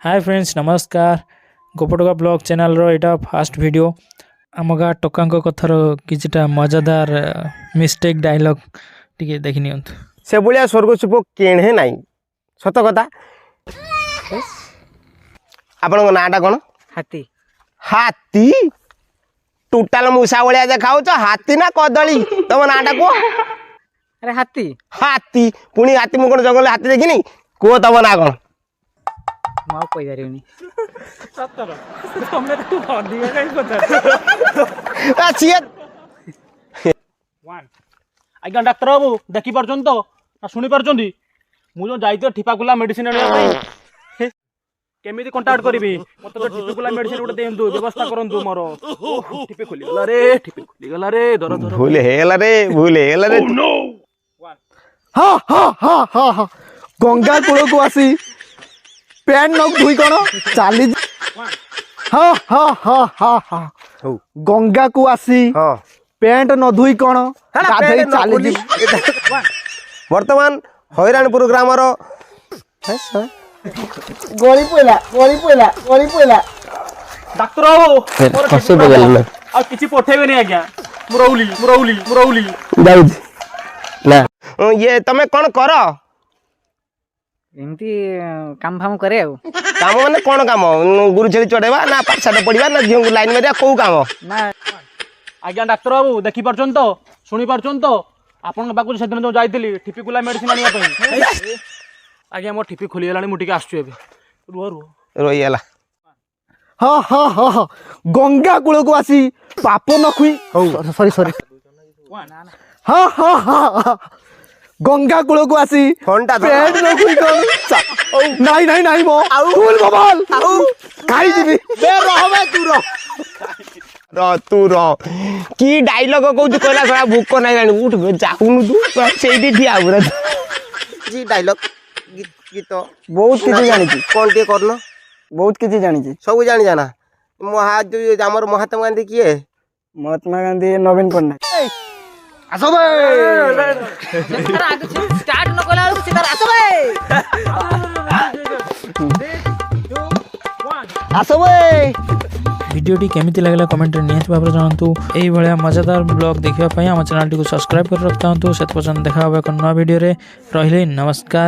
Hi friends नमस्कार गोपटका blog channel रो एटा fast video आम गाँ टोका कथार किछिटा मजादार मिस्टेक डायलॉग टिके देखि नियंतु से भाया स्वर्ग सुप केणे नाई सत कथा आपण नाटा कौन हाथी हाथी टोटाल मूषा भाया देखा हाथी ना कदली तुम नाटा कह अरे हाथी हाथी पुणी हाथी मुझे जंगल हाथी देखनी कह तुम ना कौन मु कही पारिनी आज्ञा डाक्तर बाबू देखी पार्छन तो ना शुणी पार्छन मु जो जाइए ठिपाकुला मेडिसिन केमी कंटाक्ट करी मत तो ठिपाकुला मेडिसिन गोटे दिंतु व्यवस्था करंतु मोर ठिपे खोलीगला रे ठिपे खोलीगला रे दर दर भूल हेला रे हाँ हाँ हाँ हाँ हाँ गंगा कूल को आसी पैंट नक धुई कौन चली हाँ हाँ हाँ हाँ हाँ गंगा को आसी हाँ पैंट न धुई कौन गाधई चली वर्तमान हैरानपुर ग्रामर गली पड़ा डाक्तर बाबू आ किछि पठेबेनी आज्ञा मुरौली ये तमें कौन कर एमती काम फाम करे काम माने कौन काम गुरु छेली चढ़ेवा ना पाठशाठ पढ़ा ना झील लाइन मारिया कौ काम ना आज्ञा डाक्तर बाबू देखी पार्छन तो शुणी पार्छन तो आपन पाखु से दिन जो जाइतिली ठिपिकुला मेडिसिन आनिया पई आज्ञा मो ठिपी खोली गलानी मुटिके आसछु एबे रुह रहीगला हाँ हाँ हाँ हाँ गंगा कूल को आसी पाप न खुई सॉरी सॉरी हाँ हाँ हाँ हाँ गंगा कूल को आसी फोनटा पैंट न खुई कौन नहीं नहीं नहीं मो फूल बबाल खाई जीबी बे रहबे तू रह की डायलॉग कहू कहला सरा भूक नहीं जानी उठ जाऊनु तू सेठी ठिया पुरा जी डायलॉग गीत बहुत किछि जानि छी कोन टे करनो बहुत किसी जानी सब जानि जाना हमर महात्मा गांधी किए महात्मा गांधी नवीन पट्टनायक आसो बे स्टार्ट न कला सीधा आसो आसो बे वीडियोटी केमिति लागला कमेंट रे नियत भाबरे जानतु एही भलिया मजादार ब्लॉग देखिबा पई हम चैनल टी को सब्सक्राइब कर रखता हूं तो सेत पसंद देखा होबे कोन नया वीडियो रे रहिले नमस्कार।